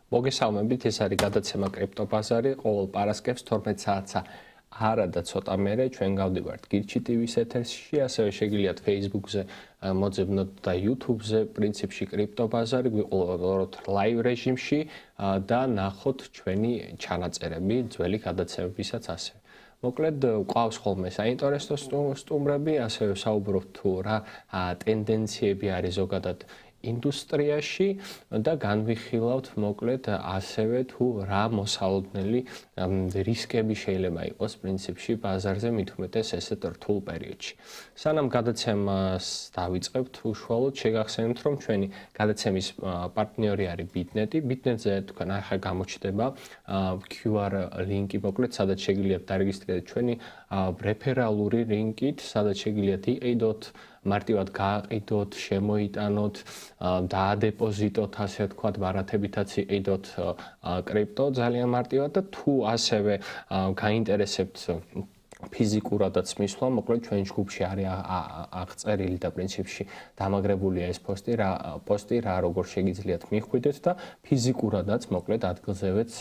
მოგესალმებით, ეს არის გადაცემა კრიპტობაზარი, ყოველ პარასკევს 12 საათსა. არა და ცოტა მერე ჩვენ გავდივართ გირჩი TV-ს ეთერში, ასევე შეგიძლიათ Facebook-ზე მოძებნოთ და YouTube-ზე პრინციპში კრიპტობაზარი გვიყოლოთ live რეჟიმში და ნახოთ ჩვენი ჩანაწერები, ძველი გადაცემებისაც ასევე. მოკლედ, ყავს ხოლმე საინტერესო სტუმრები, ასევე საუბრობთ თუ რა ტენდენციები არის ზოგადად ინდუსტრიაში და განვიხილავთ მოკლედ ასევე თუ რა მოსალოდნელი რისკები შეიძლება იყოს პრინციპში ბაზარზე მით უმეტეს ესეთ რთულ პერიოდში. სანამ გადაცემას დავიწყებთ, უშუალოდ შეგახსენებთ, რომ ჩვენი გადაცემის პარტნიორი არის Bitnet. Bitnet-ზე თქვენ ახლა გამოჩნდება QR ლინკი, მოკლედ სადაც შეგიძლიათ დარეგისტრირდეთ ჩვენი რეფერალური ლინკით, სადაც შეგიძლიათ იყიდოთ მარტივად გააყიდოთ, შემოიტანოთ, დაადეპოზიტოთ, ასე ვთქვათ, ბარათებითაც იყიდოთ კრიპტო ძალიან მარტივად და თუ ასევე გაინტერესებთ ფიზიკურადაც მისვლა, მოკლედ ჩვენ ჯგუფში არის აღწერილი და პრინციპში დამაგრებულია ეს პოსტი, რა როგორ შეგიძლიათ მიხვიდეთ და ფიზიკურადაც მოკლედ ადგილზევეც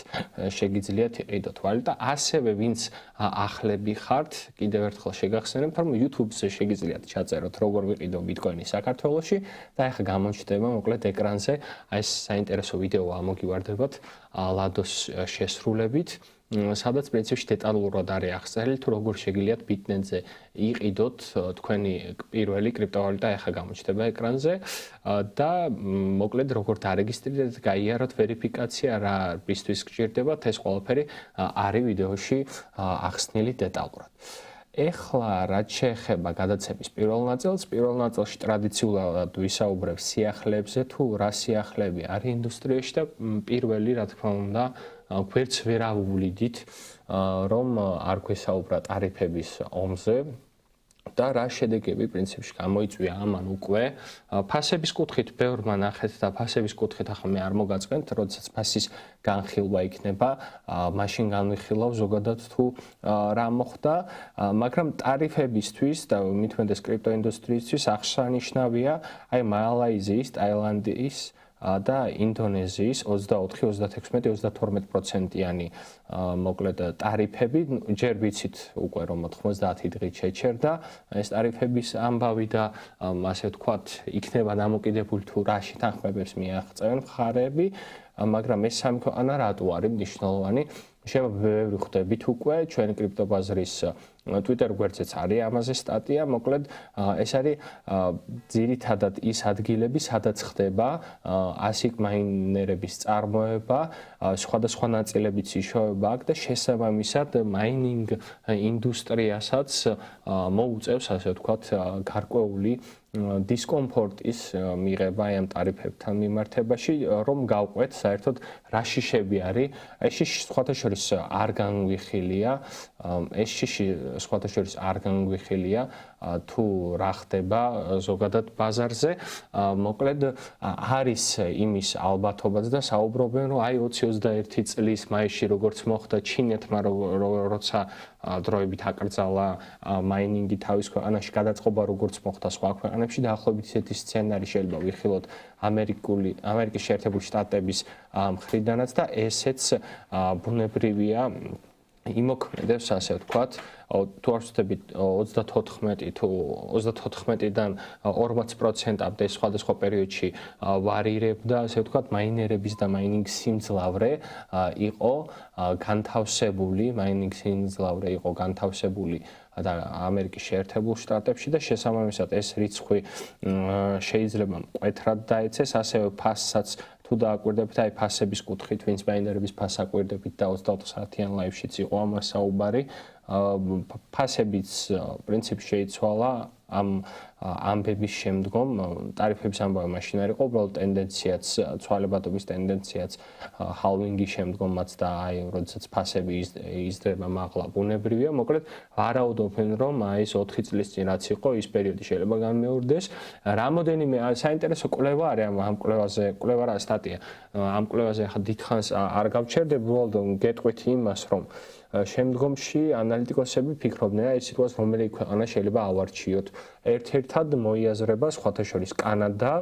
შეგიძლიათ იყიდოთ. და ასევე ვინც ახლები ხართ, კიდევ ერთხელ შეგახსენებთ, რომ YouTube-ზე შეგიძლიათ ჩაწეროთ როგორ ვიყიდო ბიტკოინი საქართველოში და ახლა გამოჩნდება მოკლედ ეკრანზე ეს საინტერესო ვიდეო ამოგივარდებათ ლადოს შესრულებით. სადაც პრინციპში დეტალურად არის აღწერილი თუ როგორ შეგიძლიათ Bitnet-ზე იყიდოთ თქვენი პირველი კრიპტოვალუტა ახლა გამოჩნდება ეკრანზე და მოკლედ როგორ დარეგისტრირდეთ, გაიაროთ ვერიფიკაცია, რა ბისთვის გჭირდებათ, ეს ყველაფერი არის ვიდეოში ახსნილი დეტალურად. ეხლა რაც შეეხება გადაცემის პირველ ნაწილში ტრადიციულად ვისაუბრებ სიახლეებზე, თუ რა სიახლეები არის ინდუსტრიაში და პირველი, რა თქმა უნდა, გვერდს ვერ ავუვლიდით, რომ არ გვესაუბრა ტარიფების ომზე და რა შედეგები პრინციპში გამოიწვია ამან უკვე. ფასების კუთხით ბევრმა ნახეთ და ფასების კუთხით ახლა მე არ მოგაწყენთ, როდესაც ფასის განხილვა იქნება, მაშინ განვიხილავ ზოგადად თუ რა მოხდა, მაგრამ ტარიფებისთვის და მით უმეტეს კრიპტოინდუსტრიისთვის აღსანიშნავია აი მალაიზიის, ტაილანდის და ინდონეზიის 24, 36, 32%-იანი მოკლედ ტარიფები, ჯერ ვიცით უკვე რომ 90 დღით შეჩერდა ეს ტარიფების ამბავი და ასე ვთქვათ, იქნება დამოკიდებული თუ რა შეთანხმებებს მიაღწევენ მხარეები, მაგრამ ეს სამი ქვეყანა რატო არის მნიშვნელოვანი? შეიძლება ბევრი ხვდებით უკვე ჩვენი კრიპტობაზრის Twitter გვერდზეც არის ამაზე სტატია, მოკლედ ეს არის ძირითადად ის ადგილები, სადაც ხდება ASIC მაინერების წარმოება, სხვადასხვა ნაწილებიც იშოვება აქ და შესაბამისად მაინინგ ინდუსტრიასაც მოუწევს, ასე ვთქვათ, გარკვეული დისკომფორტის მიღება ამ ტარიფებთან მიმართებაში, რომ გავყვეთ საერთოდ რა შიშები არის. ეს შიში სხვათა შორის არ განვიხილია, ეს შიში სხვათა შორის არ განვიხილია თუ რა ხდება ზოგადად ბაზარზე. მოკლედ არის იმის ალბათობაც და საუბრობენ, რომ აი 2021 წლის მაისში როგორც მოხდა ჩინეთმა, როცა დროებით აკრძალა მაინინგი თავის ქვეყანაში, გადაწყობა როგორც მოხდა სხვა ქვეყანებში, დაახლოებით ისეთი სცენარი შეიძლება ვიხილოთ ამერიკის შეერთებული შტატების მხრიდანაც და ესეც ბუნებრივია იმოქმედებს, ასე ვთქვათ, თუ არ ვცდებით 34 თუ 34-დან 40%-მდე სხვადასხვა პერიოდში ვარირებდა, ასე ვთქვათ, მაინერების და მაინინგის სიმძლავრე იყო განთავსებული და ამერიკის შეერთებულ შტატებში და შესაბამისად ეს რიცხვი შეიძლება მკვეთრად დაეცეს, ასევე ფასსაც თუ დააკვირდებით, აი ფასების კუთხით, ვინც მაინერების ფასს აკვირდებით და 24 საათიან ლაივშიც იყო ამას საუბარი, ფასებიც პრინციპში შეიცვალა ამ ამბების შემდგომ, ტარიფების ამბავი მაშინ არ იყო, უბრალოდ ტენდენციაც, ცვალებადობის ტენდენციაც ჰალვინგის შემდგომაც და აი როდესაც ფასები იზრდება მაღლა ბუნებრივია, მოკლედ ვარაუდობენ, რომ აი ეს 4 წლის წინ რაც იყო, ის პერიოდი შეიძლება განმეორდეს. რამოდენიმე საინტერესო კვლევა არის ამ კვლევა რა სტატია. ამ კვლევაზე ახლა დიდხანს არ გავჩერდებ, უბრალოდ გეტყვით იმას, რომ შემდგომში ანალიტიკოსები ფიქრობდნენ, აი ეს სიტუაცია რომელი ქვეყანა შეიძლება ავარჩიოთ. ერთ-ერთად მოიაზრება სხვათა შორის კანადა,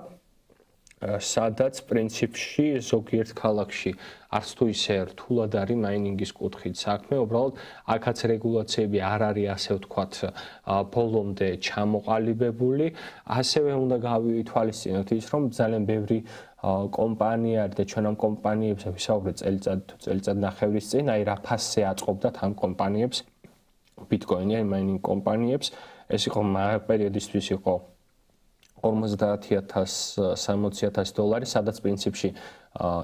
სადაც პრინციპში ზოგიერთ ქალაქში არც თუ ისე რთულად არის მაინინგის კუთხით საქმე, უბრალოდ აქაც რეგულაციები არ არის ასე ვთქვათ ბოლომდე ჩამოყალიბებული, ასევე უნდა გავითვალისწინოთ ის, რომ ძალიან ბევრი კომპანია არის და ჩვენ ამ კომპანიებს ვისაუბრეთ წელიწად ნახევრის წინ, აი რა ფასზე აწყობდათ ამ კომპანიებს ბიტკოინი, აი მაინინგ კომპანიებს, ეს იყო პერიოდისთვის იყო 50,000-60,000 დოლარი, სადაც პრინციპში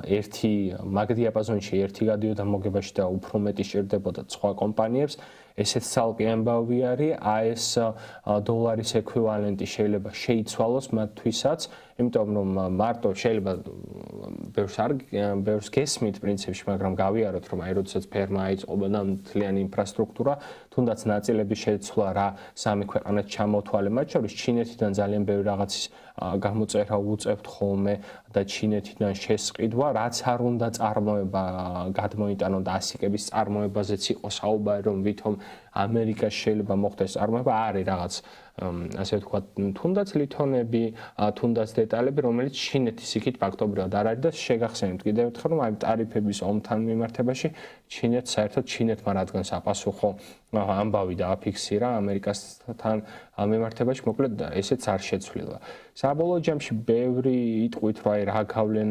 ერთი მაგ დიაპაზონში ერთი გადიოდა მოგებაში და უფრო მეტი სჭირდებოდა სხვა კომპანიებს. ესეც ცალკე ამბავი არის, ეს დოლარის ექვივალენტი შეიძლება შეიცვალოს მათთვისაც, იმიტომ რომ მარტო შეიძლება ბევრს გესმით პრინციპში, მაგრამ გავიაროთ, რომ აი როდესაც ფერმა აიწყობა და მთლიანი ინფრასტრუქტურა, თუნდაც ნაწილების შეცვლა რა სამი ქვეყანაც ჩამოთვალე, მათ შორის ჩინეთიდან ძალიან ბევრი რაღაცის გამოწერა უწევთ ხოლმე და ჩინეთიდან შესყიდვა, რაც არ უნდა წარმოება გადმოიტანონ და ასიკების წარმოებაზეც იყო საუბარი, რომ ვითომ ამერიკაში შეიძლება მოხდეს წარმოება, არის რაღაც ასე ვთქვათ, თუნდაც ლითონები, თუნდაც დეტალები, რომელიც ჩინეთის იქით ფაქტობრივად არ არის და შეგახსენებთ კიდევ ერთხელ, რომ აი ტარიფების ომთან მიმართებაში ჩინეთმა რადგან საპასუხო ამბავი დააფიქსირა ამერიკასთან მიმართებაში, მოკლედ ესეც არ შეცვლილა. საბოლოო ჯამში ბევრი იტყვით, რომ აი რა გავლენ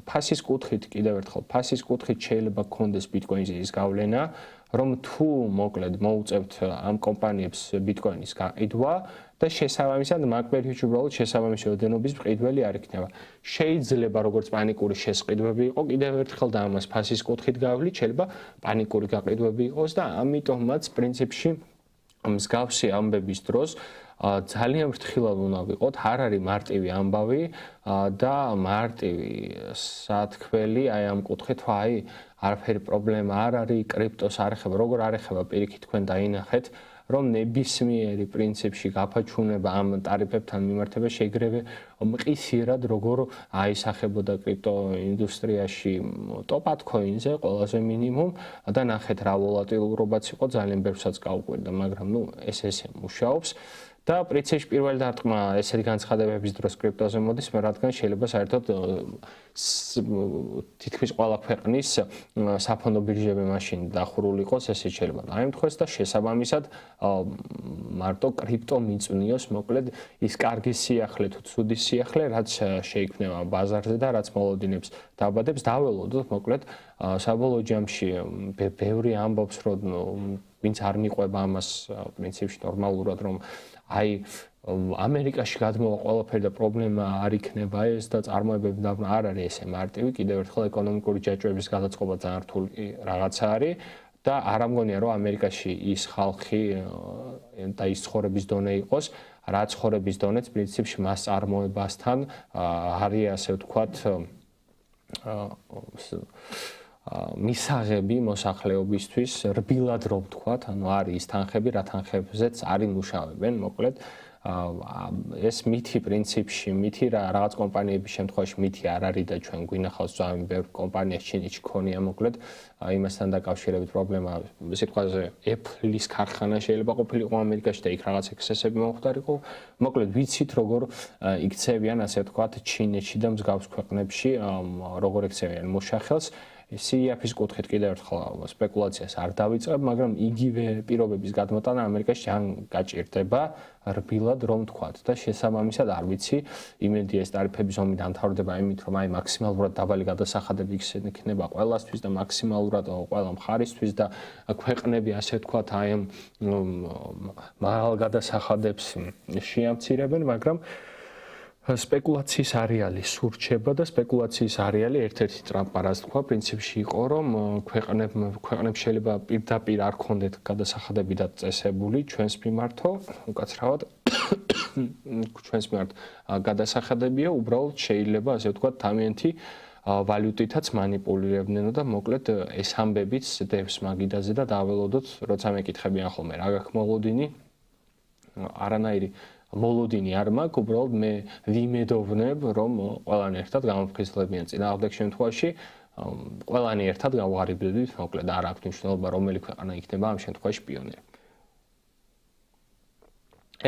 ფასის კუთხით, კიდევ ერთხელ ფასის კუთხით შეიძლება გქონდეს ბიტკოინის გავლენა, რომ თუ მოკლედ მოუწევთ ამ კომპანიებს ბიტკოინის გაყიდვა და შესაბამისად მაგ პერიოდში უბრალოდ შესაბამისი ოდენობის მყიდველი არ იქნება. შეიძლება როგორც პანიკური შესყიდვები იყო, კიდევ ერთხელ და ამას ფასის კუთხით გავლით, შეიძლება პანიკური გაყიდვები იყოს და ამიტომაც პრინციპში მსგავსი ამბების დროს ძალიან ფრთხილად უნდა ვიყოთ, არ არის მარტივი ამბავი და მარტივი სათქმელი აი ამ კუთხით, აი არაფერი პრობლემა არ არის, კრიპტოს არ ეხება, როგორ არ ეხება პირიქით თქვენ დაინახეთ, რომ ნებისმიერი პრინციპში გაფაჩუნება ამ ტარიფებთან მიმართებაში ეგრევე მყისიერად როგორ აისახებოდა კრიპტო ინდუსტრიაში ტოპ-10 კოინზე ყველაზე მინიმუმ და ნახეთ რა ვოლატილურობაც იყო, ძალიან ბევრსაც გაუკვირდა, მაგრამ ეს მუშაობს. და პრინციპში პირველი დარტყმა ესეთი განცხადებების დროს კრიპტოზე მოდის, რადგან შეიძლება საერთოდ თითქმის ყველა ქვეყნის საფონდო ბირჟები მაშინ დახურული იყოს, ესე შეიძლება დაემთხვეს და შესაბამისად მარტო კრიპტო მიწვნიოს, მოკლედ ის კარგი სიახლე თუ ცუდი სიახლე, რაც შეიქმნება ბაზარზე და რაც მოლოდინებს დაბადებს, დაველოდოთ, მოკლედ საბოლოო ჯამში ბევრი ამბობს, რომ ვინც არ მიყვება ამას პრინციპში ნორმალურად, რომ აი ამერიკაში გადმოვა ყველაფერი და პრობლემა არ იქნება ეს და წარმოებები და არ არის ესე მარტივი, კიდევ ერთხელ ეკონომიკური ჯაჭვების გადაწყობა ძალიან რთული რაღაცა არის და არ ამგონია რომ ამერიკაში ის ხალხი და ის ცხოვრების დონე იყოს, რა ცხოვრების დონეც პრინციპში მას წარმოებასთან არის ასე ვთქვათ მისაღები მოსახლეობისთვის რბილად რომ ვთქვათ, ანუ არის ის თანხები, რა თანხებზეც არის მუშავებენ, მოკლედ ეს მითი პრინციპში, მითი რაღაც კომპანიების შემთხვევაში მითი არ არის და ჩვენ გვინახავს ძალიან ბევრ კომპანიას ჩინეთში ქონია, მოკლედ იმასთან დაკავშირებით პრობლემა სიტყვაზე Apple-ის ქარხანა შეიძლება ყოფილიყო ამერიკაში და იქ რაღაც ექსესები მომხდარიყო, მოკლედ ვიცით როგორ იქცევიან ასე ვთქვათ ჩინეთში და მსგავს ქვეყნებში, როგორ ექცევიან მოშახელს. CEF-ის კუთხით კიდევ ერთხელ სპეკულაციას არ დავიწყებ, მაგრამ იგივე პირობების გადმოტანა ამერიკაში ძალიან გაჭირდება რბილად რომ ვთქვათ და შესაბამისად არ ვიცი, იმედია ეს ტარიფების ომი დამთავრდება იმით, რომ აი მაქსიმალურად დაბალი გადასახადები იქნება ყველასთვის და მაქსიმალურად ყველა მხარისთვის და ქვეყნები ასე ვთქვათ აი ამ მაღალ გადასახადებს შეამცირებენ, მაგრამ სპეკულაციის არეალი სურჩება და სპეკულაციის არეალი ერთ-ერთი ტრამპმა რაც თქვა, პრინციპში იყო, რომ ქვეყნებს შეიძლება პირდაპირ არ ქონდეთ გადასახადები დაწესებული ჩვენს მიმართო, უკაცრავად ჩვენს მიმართ გადასახადებია, უბრალოდ შეიძლება ასე ვთქვათ თავიანთი ვალუტითაც მანიპულირებდნენ და მოკლედ ეს ამბებიც დევს მაგიდაზე და დაველოდოთ, როცა მეკითხებიან ხოლმე რა გაქვს მოლოდინი, არანაირი მოლოდინი არ მაქვს, უბრალოდ მე ვიმედოვნებ, რომ ყველანი ერთად გამოფხიზლებიან წინააღმდეგ შემთხვევაში, ყველანი ერთად გავაღარიბდებით, მოკლედ არ აქვს მნიშვნელობა, რომელი ქვეყანა იქნება ამ შემთხვევაში პიონერი.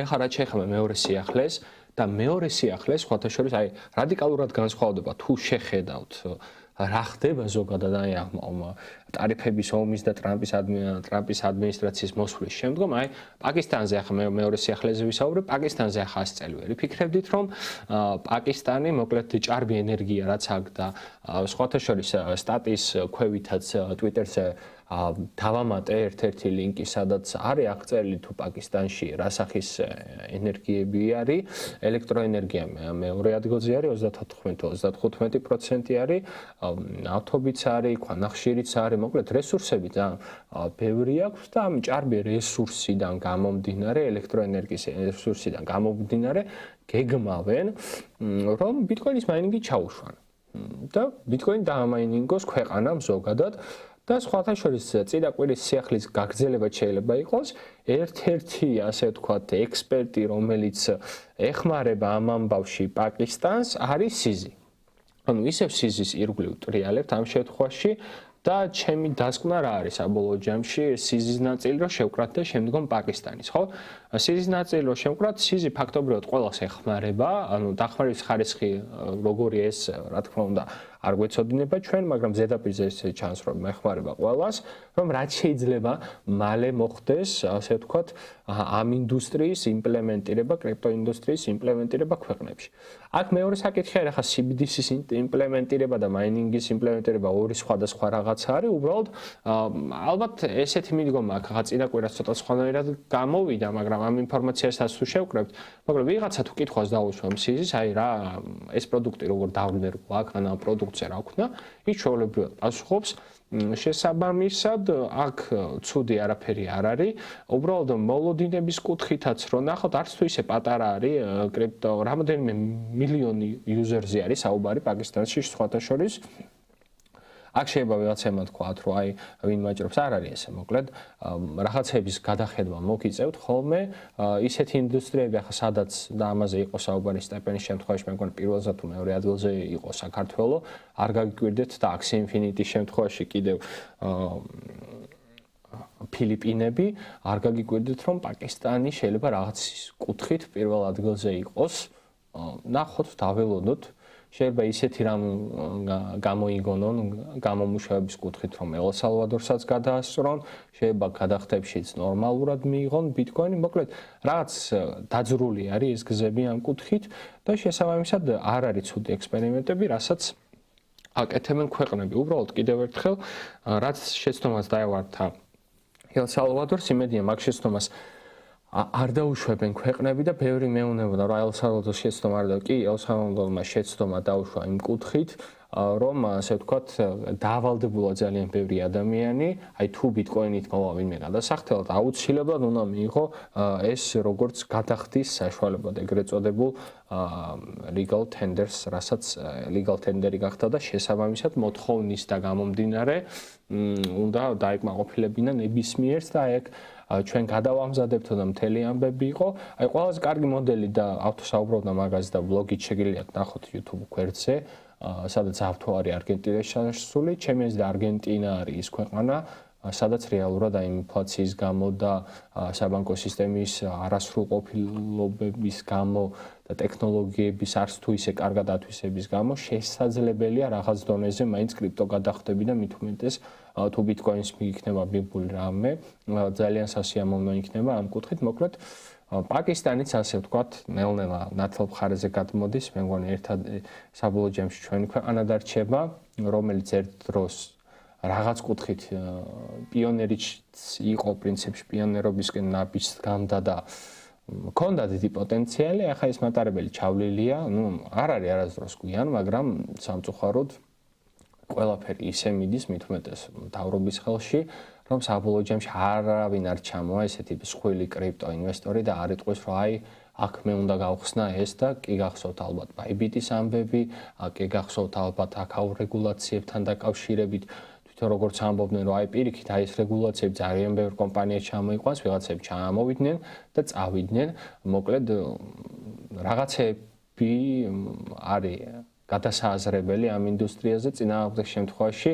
ეხლა რაც შეეხება მეორე სიახლეს და მეორე სიახლე სხვათა შორის აი რადიკალურად განსხვავდება თუ შეხედავთ რა ხდება ზოგადად აი ამ ტარიფების ომის და ტრამპის ადმინისტრაციის მოსვლის შემდგომ აი პაკისტანზე ახლა მეორე სიახლეზე ვისაუბრებ პაკისტანზე ახლა 100 წელი ვერი ფიქრებდით რომ პაკისტანი მოკლედ ჭარბი ენერგია რაც აქვს და სხვათა შორის სტატის ქვევითაც Twitter-ზე დავამატე ერთ-ერთი ლინკი, სადაც არის აღწერილი თუ პაკისტანში რა სახის ენერგიები არის, ელექტროენერგია მეორე ადგილზე არის 34-35% არის, ნავთობიც არის, ქვანახშირიც არის, მოკლედ რესურსები ძალიან ბევრი აქვს და ამ ჭარბი რესურსიდან გამომდინარე, ელექტროენერგიის რესურსიდან გამომდინარე, გეგმავენ, რომ ბიტკოინის მაინინგი ჩაუშვან. და ბიტკოინი დაამაინინგოს ქვეყანამ ზოგადად და სხვათა შორის წინა კვირის სიახლის გაგრძელება შეიძლება იყოს ერთ-ერთი ასე ვთქვათ ექსპერტი რომელიც ეხმარება ამ ამბავში პაკისტანს არის სიზი. ანუ ისევ სიზის ირგვლივ ტრიალებთ ამ შემთხვევაში და ჩემი დასკვნა რა არის საბოლოო ჯამში სიზის ნაწილი რომ შევკრათ და შემდგომ პაკისტანის, ხო? სიზის ნაწილი რომ შევკრათ, სიზი ფაქტობრივად ყველას ეხმარება, ანუ დახმარების ხარისხი როგორი ეს, რა თქმა უნდა, არ გვეცოდინება ჩვენ, მაგრამ ზედაპირზე ესე ჩანს რომ ეხმარება ყველას, რომ რაც შეიძლება მალე მოხდეს, ასე ვთქვათ, ამ ინდუსტრიის იმპლემენტირება, კრიპტოინდუსტრიის იმპლემენტირება ქვეყნებში. აქ მეორე საკითხი არის ახლა CBDC-ის იმპლემენტირება და მაინინგის იმპლემენტირება ორი სხვადასხვა რაღაცა არის, უბრალოდ ალბათ ესეთი მიდგომა აქ ახლა წინა კვირას ცოტა სხვანაირად გამოვიდა, მაგრამ ამ ინფორმაციასაც თუ შევკრებთ, მაგრამ ვიღაცა თუ კითხვას დაუშვამ სიზის, აი რა ეს პროდუქტი როგორ დავნერგვა აქ ან ამ პროდუქტზე რა ვქნა, ის ჩვეულებრივად პასუხობს შესაბამისად აქ ცუდი არაფერი არ არის, უბრალოდ მოლოდინების კუთხითაც რომ ნახოთ, არც თუ ისე პატარა არის კრიპტო, რამოდენიმე მილიონი იუზერზე არის საუბარი პაკისტანში სხვათა შორის. აქ შეიძლება ვიღაცებმა თქვათ, რომ აი ვინ მაჭრობს, არ არის ესე, მოკლედ რაღაცების გადახედვა მოგიწევთ ხოლმე, ისეთი ინდუსტრიები ახლა სადაც და ამაზე იყო საუბარი სტეპენის შემთხვევაში, მე მგონი პირველზე თუ მეორე ადგილზე იყო საქართველო, არ გაგიკვირდეთ და Axie Infinity-ის შემთხვევაში კიდევ ფილიპინები, არ გაგიკვირდეთ, რომ პაკისტანი შეიძლება რაღაც კუთხით პირველ ადგილზე იყოს. ნახოთ, დაველოდოთ. შეიძლება ისეთი რამ გამოიგონონ გამომუშავების კუთხით რომ ელ-სალვადორსაც გადაასწრონ, შეიძლება გადახდებშიც ნორმალურად მიიღონ ბიტკოინი, მოკლედ რაღაც დაძრული არის ეს გზები ამ კუთხით და შესაბამისად არ არის ცუდი ექსპერიმენტები, რასაც აკეთებენ ქვეყნები. უბრალოდ კიდევ ერთხელ, რაც შეცდომას დაევართა ელ-სალვადორს, იმედია მაგ შეცდომას არ დაუშვებენ ქვეყნები და ბევრი მეუბნებოდა რომ ელ-სალვადორს შეცდომა არ და კი ელ-სალვადორმა შეცდომა დაუშვა იმ კუთხით რომ ასე ვთქვათ დაავალდებულა ძალიან ბევრი ადამიანი აი თუ ბიტკოინით მოვა ვინმე გადასახდელად აუცილებლად უნდა მიიღო ეს როგორც გადახდის საშუალებად ეგრეთ წოდებულ legal tenders რასაც legal tender-ი გახდა და შესაბამისად მოთხოვნის და გამომდინარე უნდა დაეკმაყოფილებინა ნებისმიერს და ეგ ჩვენ გადავამზადებთო და მთელი ამბები იყო. აი ყველაზე კარგი მოდელი და ავთოსაუბრობდა მაგაზე და ბლოგით შეგიძლიათ ნახოთ YouTube გვერდზე, სადაც ავთო არის არგენტინაში შესული, ჩემი აზრით არგენტინა არის ის ქვეყანა, სადაც რეალურად აი ინფლაციის გამო და საბანკო სისტემის არასრულყოფილობების გამო და ტექნოლოგიების არც თუ ისე კარგად ათვისების გამო შესაძლებელია რაღაც დონეზე მაინც კრიპტო გადახდები და მით უმეტეს თუ ბიტკოინს მიიქნება ბიბული რამე ძალიან სასიამოვნო იქნება ამ კუთხით მოკლედ პაკისტანიც ასე ვთქვათ ნელ-ნელა ნათელ მხარეზე გადმოდის მე მგონი ერთად საბოლოო ჯამში ჩვენი ქვეყანა დარჩება რომელიც ერთ დროს რაღაც კუთხით პიონერიც იყო პრინციპში პიონერობისკენ ნაბიჯს გამდა და მქონდა დიდი პოტენციალი, ახლა ეს მატარებელი ჩავლილია, ნუ არ არის არასდროს გვიან, მაგრამ სამწუხაროდ ყველაფერი ისე მიდის მით უმეტეს მთავრობის ხელში, რომ საბოლოო ჯამში არავინ არ ჩამოა ესეთი მსხვილი კრიპტო ინვესტორი და არ იტყვის, რომ აი აქ მე უნდა გავხსნა ეს და კი გახსოვთ ალბათ Bybit-ის ამბები, კი გახსოვთ ალბათ აქაურ რეგულაციებთან დაკავშირებით როგორც ამბობდნენ რომ აი პირიქით აი ეს რეგულაციები ძალიან ბევრ კომპანიას ჩამოიყვანს, ვიღაცები ჩამოვიდნენ და წავიდნენ, მოკლედ რაღაცები არის გადასააზრებელი ამ ინდუსტრიაზე წინააღმდეგ შემთხვევაში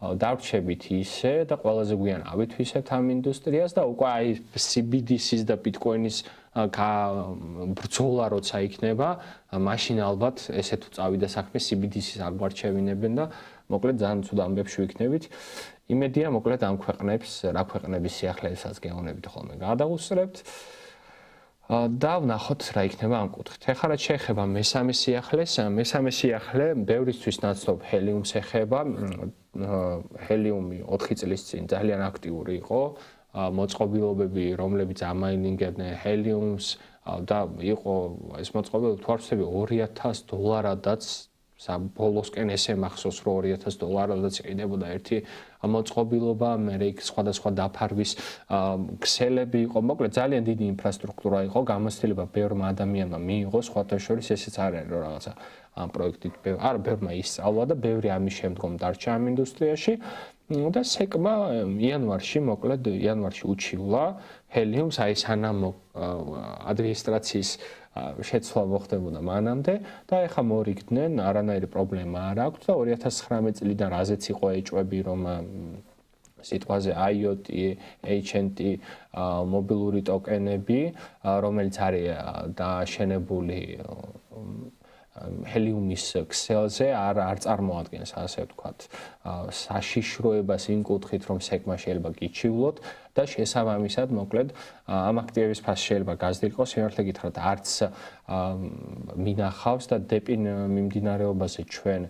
დარჩებით ისე და ყველაზე გვიან ავითვისებთ ამ ინდუსტრიას და უკვე აი CBDC-ის და ბიტკოინის ბრძოლა როცა იქნება, მაშინ ალბათ ესე თუ წავიდა საქმე CBDC-ს არ გვარჩევინებენ და მოკლედ ძალიან ცუდ ამბებში ვიქნებით. იმედია მოკლედ ამ ქვეყნებს, რა ქვეყნების სიახლეებსაც გეუბნებით ხოლმე გადავუსწრებთ. და ვნახოთ რა იქნება ამ კუთხით. ეხლა რაც შეეხება მესამე სიახლეს, მესამე სიახლე ბევრისთვის ნაცნობ ჰელიუმს ეხება. ჰელიუმი 4 წლის წინ ძალიან აქტიური იყო. მოწყობილობები, რომლებიც ამაინინგებდნენ ჰელიუმს და იყო ეს მოწყობილობები თუ არ ვცდები $2000-დაც ბოლოსკენ ესე მახსოვს რომ $2000-დაც იყიდებოდა ერთი მოწყობილობა, მე იქ სხვადასხვა დაფარვის ქსელები იყო, მოკლედ ძალიან დიდი ინფრასტრუქტურა იყო, გამოცდილება ბევრმა ადამიანმა მიიღო, სხვათა შორის ესეც არ არის რომ რაღაცა ამ პროექტით ბევრმა ისწავლა და ბევრი ამის შემდგომ დარჩა ამ ინდუსტრიაში და სეკმა იანვარში, მოკლედ იანვარში უჩივლა ჰელიუმს, აი სანამ ადმინისტრაციის შეცვლა მოხდებოდა მანამდე და ეხლა მორიგდნენ, არანაირი პრობლემა არ აქვს და 2019 წლიდან რაზეც იყო ეჭვები, რომ სიტყვაზე IoT, HNT მობილური ტოკენები, რომელიც არის დააშენებული ჰელიუმის ქსელზე არ წარმოადგენს, ასე ვთქვათ, საშიშროებას იმ კუთხით, რომ სეკმა შეიძლება გიჩივლოთ და შესაბამისად, მოკლედ, ამ აქტივების ფასი შეიძლება გაზრდილყოს, იმართლა გითხრათ, არც მინახავს და დეპინ მიმდინარეობაზე ჩვენ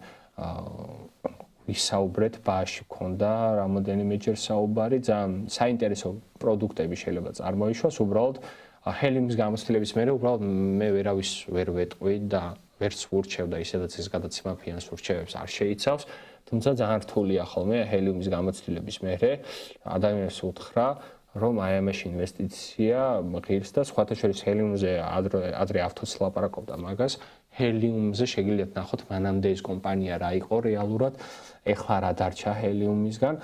ვისაუბრეთ, ბაში გქონდა რამოდენიმეჯერ საუბარი, ძალიან საინტერესო პროდუქტები შეიძლება წარმოიშვას, უბრალოდ ჰელიუმის გამოცდილების მერე უბრალოდ მე ვერავის ვერ ვეტყვი და ვერც ვურჩევ და ისედაც ეს გადაცემა ფინანსურ რჩევებს არ შეიცავს, თუმცა ძალიან რთულია ხოლმე ჰელიუმის გამოცდილების მერე ადამიანებს უთხრა, რომ აი ამაში ინვესტიცია ღირს და სხვათა შორის ჰელიუმზე ადრე ავთოც ლაპარაკობდა მაგას, ჰელიუმზე შეგიძლიათ ნახოთ მანამდე ეს კომპანია რა იყო რეალურად, ეხლა რა დარჩა ჰელიუმისგან,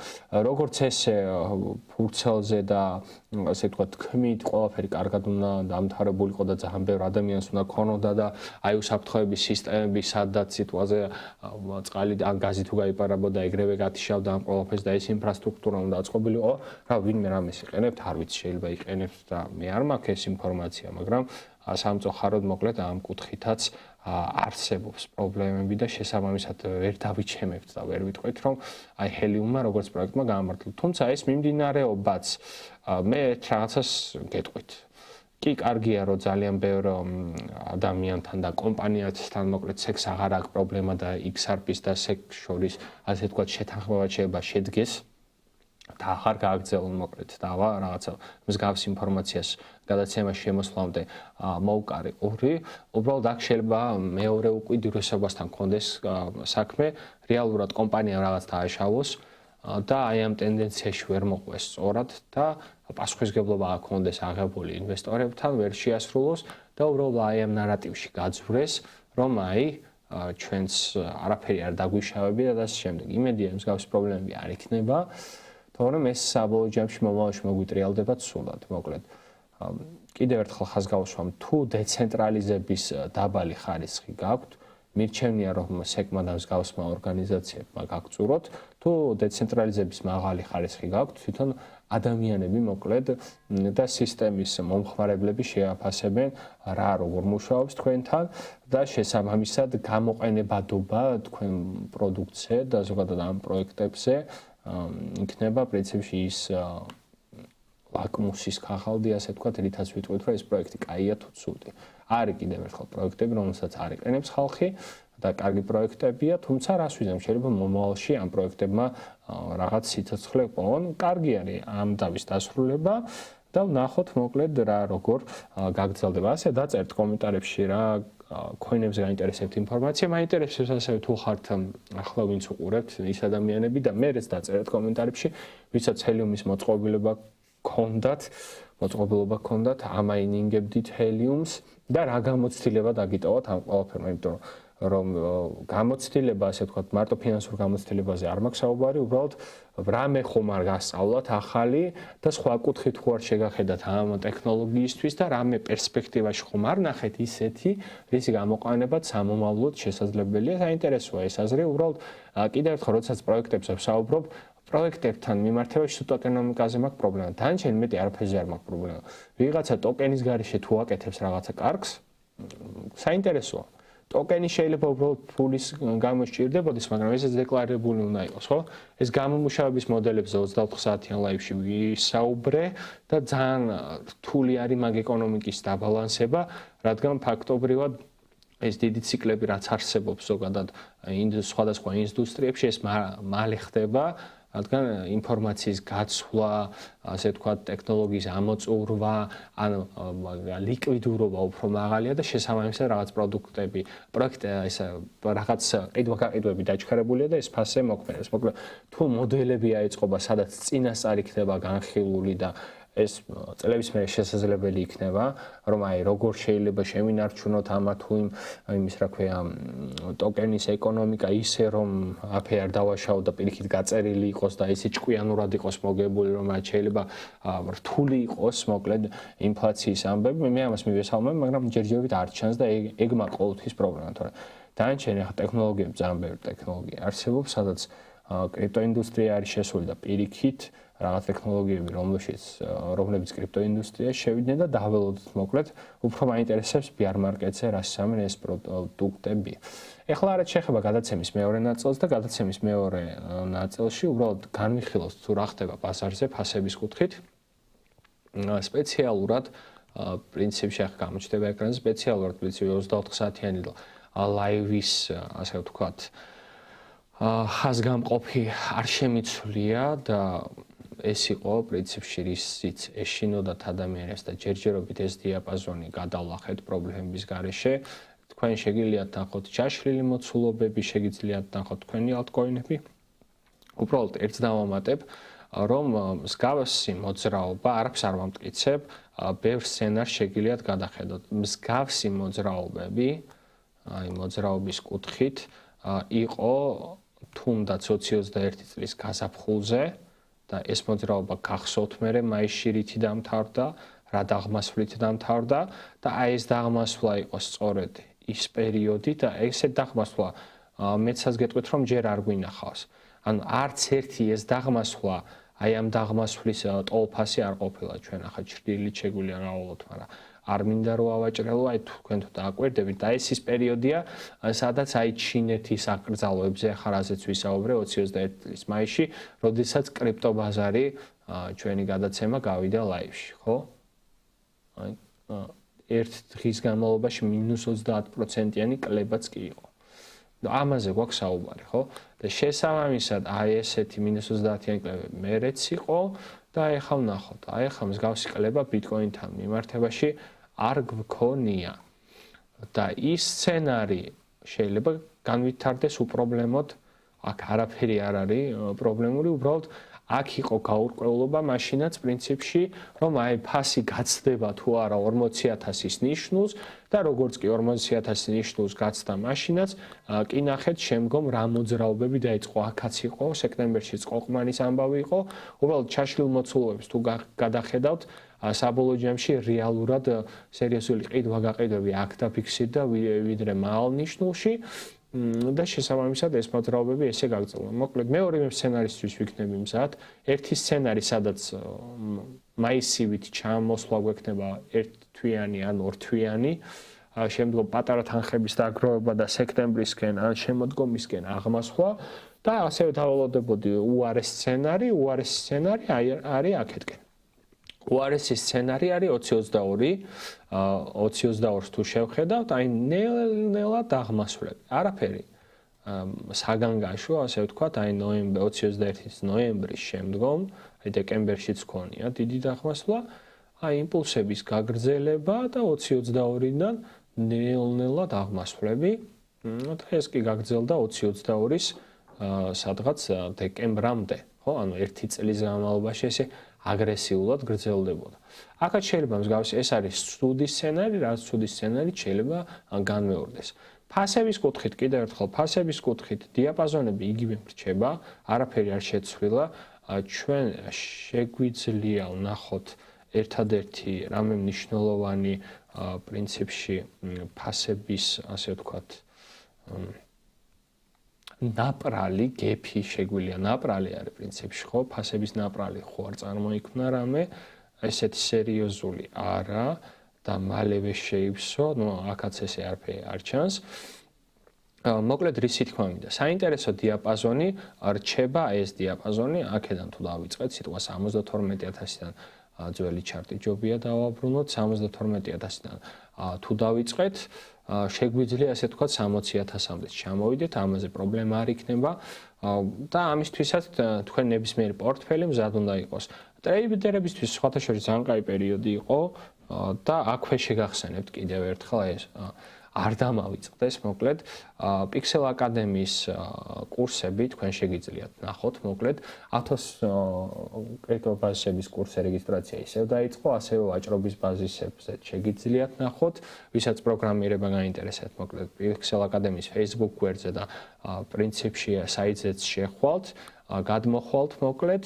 როგორც ესე ფურცელზე და ასე ვთქვათ, თქმით, ყველაფერი კარგად უნდა დამთავრებულიყო და ძალიან ბევრ ადამიანს უნდა ქონოდა და აი უსაფრთხოების სისტემები, სადაც სიტყვაზე წყალი ან გაზი თუ გაიპარებოდა, ეგრევე გათიშავდა ამ ყველაფერს და ეს ინფრასტრუქტურა უნდა აწყობილიყო, რა ვინმე რამეს იყენებთ, არ ვიცი, შეიძლება იყენებთ და მე არ მაქვს ეს ინფორმაცია, მაგრამ სამწუხაროდ მოკლედ ამ კუთხითაც არსებობს პრობლემები და შესაბამისად ვერ დავიჩემებთ და ვერ ვიტყვით რომ აი ჰელიუმმა როგორც პროექტმა გაამართლა. თუმცა ეს მიმდინარეობაც მე რაღაცას გეტყვით. კი კარგია რომ ძალიან ბევრ ადამიანთან და კომპანიასთან მოკლედ სექს აღარ აქვს პრობლემა და XRP-ს და სექს შორის ასე ვთქვათ შეთანხმება შეიძლება შედგეს. და ახარ გააგრძელონ მოკლედ დავა რაღაცა მსგავს ინფორმაციას გადაცემაში შემოსვლამდე მოუკარი ორი უბრალოდ აქ შეიძლება მეორე უკიდურესობასთან კონდეს საქმე რეალურად კომპანიამ რაღაც დააშავოს და აი ამ ტენდენციაში ვერ მოყვეს სწორად და პასუხისგებლობა აქონდეს აღებული ინვესტორებთან ვერ შეასრულოს და უბრალოდ აი ამ ნარატივში გაძვრეს რომ აი ჩვენს არაფერი არ დაგვიშავებია და ასე შემდეგ იმედია მსგავსი პრობლემები არ იქნება თორემ ეს საბოლოო ჯამში მომავალში მოგვიტრიალდება სულად, მოკლედ. კიდევ ერთხელ ხაზგაუსვამ, თუ დეცენტრალიზების დაბალი ხარისხი გაქვთ, მირჩევნია რომ სეკმა და მსგავსმა ორგანიზაციებმა გაგწუროთ, თუ დეცენტრალიზების მაღალი ხარისხი გაქვთ, თვითონ ადამიანები მოკლედ და სისტემის მომხმარებლები შეაფასებენ რა როგორ მუშაობს თქვენთან და შესაბამისად გამოყენებადობა თქვენ პროდუქციებზე და ზოგადად ამ პროექტებზე იქნება პრინციპში ის ლაკმუსის ქაღალდი, ასე ვთქვათ, რითაც ვიტყვით, რომ ეს პროექტი კაია თუ ცუდი. არის კიდევ ერთხელ პროექტები, რომელსაც არ იყენებს ხალხი და კარგი პროექტებია, თუმცა რას ვიზამ, შეიძლება მომავალში ამ პროექტებმა რაღაც სიცოცხლე პოვონ. კარგი არის ამ დავის დასრულება და ვნახოთ მოკლედ რა როგორ გაგრძელდება. ასე დაწერთ კომენტარებში რა ქოინებზე გაინტერესებთ ინფორმაცია, მაინტერესებს ასევე თუ ხართ ახლა ვინც უყურებთ ის ადამიანები და მერეც დაწერეთ კომენტარებში, ვისაც ჰელიუმის მოწყობილობა გქონდათ, ამაინინგებდით ჰელიუმს და რა გამოცდილება დაგიტოვოთ ამ ყველაფერმა, იმიტომ რომ რომ გამოცდილება, ასე ვთქვათ, მარტო ფინანსურ გამოცდილებაზე არ მაქვს საუბარი, უბრალოდ რამე ხომ არ გასწავლათ ახალი და სხვა კუთხით ხო არ შეგახედათ ამ ტექნოლოგიისთვის და რამე პერსპექტივაში ხომ არ ნახეთ ისეთი, რისი გამოყენებაც სამომავლოდ შესაძლებელია. საინტერესოა ეს აზრი, უბრალოდ კიდევ ერთხელ, როდესაც პროექტებზე ვსაუბრობ, პროექტებთან მიმართებაში თუ ტოკენომიკაზე მაქვს პრობლემა. თანჩენ მეტი არაფერზე არ მაქვს პრობლემა. ვიღაცა ტოკენის გარეშე თუ აკეთებს რაღაცა კარგს, საინტერესოა. ტოკენი შეიძლება უბრალოდ ფულის გამო სჭირდებოდეს, მაგრამ ესეც დეკლარირებული უნდა იყოს, ხო? ეს გამომუშავების მოდელებზე 24 საათიან ლაივში ვისაუბრე და ძალიან რთული არის მაგ ეკონომიკის დაბალანსება, რადგან ფაქტობრივად ეს დიდი ციკლები რაც არსებობს ზოგადად სხვადასხვა ინდუსტრიებში, ეს მალე ხდება, რადგან ინფორმაციის გაცვლა, ასე ვთქვათ, ტექნოლოგიის ამოწურვა, ან ლიკვიდურობა უფრო მაღალია და შესაბამისად რაღაც პროდუქტები, რაღაც ყიდვა-გაყიდვები დაჩქარებულია და ეს ფასზე მოქმედებს. მოკლედ, თუ მოდელები აეწყობა, სადაც წინასწარი ხდება განხილული და ეს წლების მერე შესაძლებელი იქნება, რომ აი როგორ შეიძლება შემინარჩუნოთ ამა თუ იმის რა ქვია ტოკენის ეკონომიკა ისე რომ აფე არ დავაშაო და პირიქით გაწერილი იყოს და ისე ჭკვიანურად იყოს მოგებული, რომ რაც შეიძლება რთული იყოს, მოკლედ ინფლაციის ამბები, მე ამას მივესალმებ, მაგრამ ჯერჯერობით არ ჩანს და ეგ მაქვს ყოველთვის პრობლემა, თორე დანარჩენი ახლა ტექნოლოგიები ძალიან ბევრი ტექნოლოგია არსებობს, სადაც კრიპტოინდუსტრია არის შესული და პირიქით რაღაც ტექნოლოგიები, რომლებიც კრიპტოინდუსტრიაში შევიდნენ და დაველოდოთ, მოკლედ, უფრო მაინტერესებს bear market-ზე რა სამენ ეს პროდუქტები. ეხლა რაც შეეხება გადაცემის მეორე ნაწილს და გადაცემის მეორე ნაწილში უბრალოდ განვიხილოთ თუ რა ხდება ბაზარზე ფასების კუთხით. სპეციალურად პრინციპში ახლა გამოჩნდება ეკრანზე სპეციალურად 24 საათიანი ლაივის, ასე ვთქვათ, ხაზგამყოფი არ შემიცვლია და ეს იყო პრინციპში რისიც ეშინოდათ ადამიანებს და ჯერჯერობით ეს დიაპაზონი გადავლახეთ პრობლემების გარეშე. თქვენ შეგიძლიათ ნახოთ ჩაშლილი მოცულობები, შეგიძლიათ ნახოთ თქვენი ალტკოინები. უბრალოდ ერთს დავამატებ, რომ მსგავსი მოძრაობა არაფერს არ მომტკიცებ, ბევრ სცენარს შეგიძლიათ გადახედოთ. მსგავსი მოძრაობები, აი მოძრაობის კუთხით იყო თუნდაც 21 წლის გაზაფხულზე და ეს მოძრაობა გახსოვთ მერე მაისში რითი დამთავრდა, რა დაღმასვლით დამთავრდა და აი ეს დაღმასვლა იყო სწორედ ის პერიოდი და ესეთ დაღმასვლა მეცას გეტყვით რომ ჯერ არ გვინახავს. ანუ არც ერთი ეს დაღმასვლა აი ამ დაღმასვლის ტოლფასი არ ყოფილა ჩვენ ახლა ჭრდილით შეგვიძლია რავალოთ, მაგრამ არ მინდა რომ ავაჭრელო, აი თქვენ თუ დააკვირდებით და ეს ის პერიოდია, სადაც აი ჩინეთის აკრძალვებზე ახლა რაზეც ვისაუბრე 2021 წლის მაისში, როდესაც კრიპტობაზარი ჩვენი გადაცემა გავიდა ლაივში, ხო? აი ერთ დღის განმავლობაში -30%-იანი კლებაც კი იყო. ამაზე გვაქვს საუბარი, ხო? და შესაბამისად აი ესეთი -30%-იანი კლებები მერეც იყო და ეხლა ვნახოთ, აი ახლა მსგავსი კლება ბიტკოინთან მიმართებაში არ გვქონია. და ის სცენარი შეიძლება განვითარდეს უპრობლემოდ, აქ არაფერი არ არის პრობლემური, უბრალოდ აქ იყო გაურკვევლობა მაშინაც პრინციპში, რომ აი ფასი გაცდება თუ არა 40,000-ის ნიშნულს და როგორც კი 40,000-ის ნიშნულს გაცდა მაშინაც, კი ნახეთ შემდგომ რა მოძრაობები დაიწყო. აქაც იყო სექტემბერშიც ყოყმანის ამბავი იყო, უბრალოდ ჩაშლილ მოცულობებს თუ გადახედავთ, საბოლოო ჯამში რეალურად სერიოზული ყიდვა-გაყიდვები აქ დაფიქსირდა ვიდრე მაღალ ნიშნულში. და შესაბამისად ეს მოძრაობები ესე გაგრძელდა. მოკლედ მეორე სცენარისთვის ვიქნები მზად. ერთი სცენარი, სადაც მაისივით ჩამოსვლა გვექნება ერთთვიანი ან ორთვიანი, შემდგომ პატარა თანხების დაგროვება და სექტემბრისკენ ან შემოდგომისკენ აღმასვლა და ასევე დავალოდებოდი უარეს სცენარი არის აქეთკენ. უარესი სცენარი არის 2022, 2022-ს თუ შევხედავთ, აი ნელ-ნელა დაღმასვლები. არაფერი საგანგაშო, ასე ვთქვათ, აი 21-ის ნოემბრის შემდგომ, აი დეკემბერშიც ქონია დიდი დაღმასვლა, აი იმპულსების გაგრძელება და 2022-დან ნელ-ნელა დაღმასვლები. და ეს კი გაგრძელდა 2022-ის სადღაც დეკემბრამდე, ხო? ანუ 1 წლის განმავლობაში ესე აგრესიულად გრძელდებოდა. აქაც შეიძლება მსგავსი ეს არის ცუდი სცენარი, რაც ცუდი სცენარი შეიძლება განმეორდეს. ფასების კუთხით კიდევ ერთხელ ფასების კუთხით დიაპაზონები იგივე მრჩება, არაფერი არ შეცვლილა. ჩვენ შეგვიძლია ვნახოთ ერთადერთი რამე მნიშვნელოვანი პრინციპში ფასების, ასე ვთქვათ, ნაპრალი, გეფი შეგვიძლია ნაპრალი არის პრინციპში, ხო? ფასების ნაპრალი ხო არ წარმოიქმნა რამე, ესეთი სერიოზული არა და მალევე შეივსო, აქაც ესე არაფერი არ ჩანს. მოკლედ რისი თქმა მინდა, საინტერესო დიაპაზონი რჩება ეს დიაპაზონი, აქედან თუ დავიწყეთ სიტყვა 72,000-დან ძველი ჩარტი ჯობია დავაბრუნოთ 72,000-დან თუ დავიწყეთ შეგვიძლია ასე ვთქვათ 60,000-მდე ჩამოვიდეთ, ამაზე პრობლემა არ იქნება და ამისთვისაც თქვენ ნებისმიერი პორტფელი მზად უნდა იყოს. ტრეიდერებისთვის სხვათა შორის ძალიან კაი პერიოდი იყო და აქვე შეგახსენებთ კიდევ ერთხელ ეს არ დამავიწყდეს, მოკლედ Pixel Academy-ის კურსები თქვენ შეგიძლიათ ნახოთ, მოკლედ Athos კრიპტობაზისების კურსზე რეგისტრაცია ისევ დაიწყო, ასევე ვაჭრობის ბაზისებზე შეგიძლიათ ნახოთ, ვისაც პროგრამირება გაინტერესებთ, მოკლედ Pixel Academy-ის Facebook გვერდზე და პრინციპში საიტზეც შეხვალთ, გადმოხვალთ მოკლედ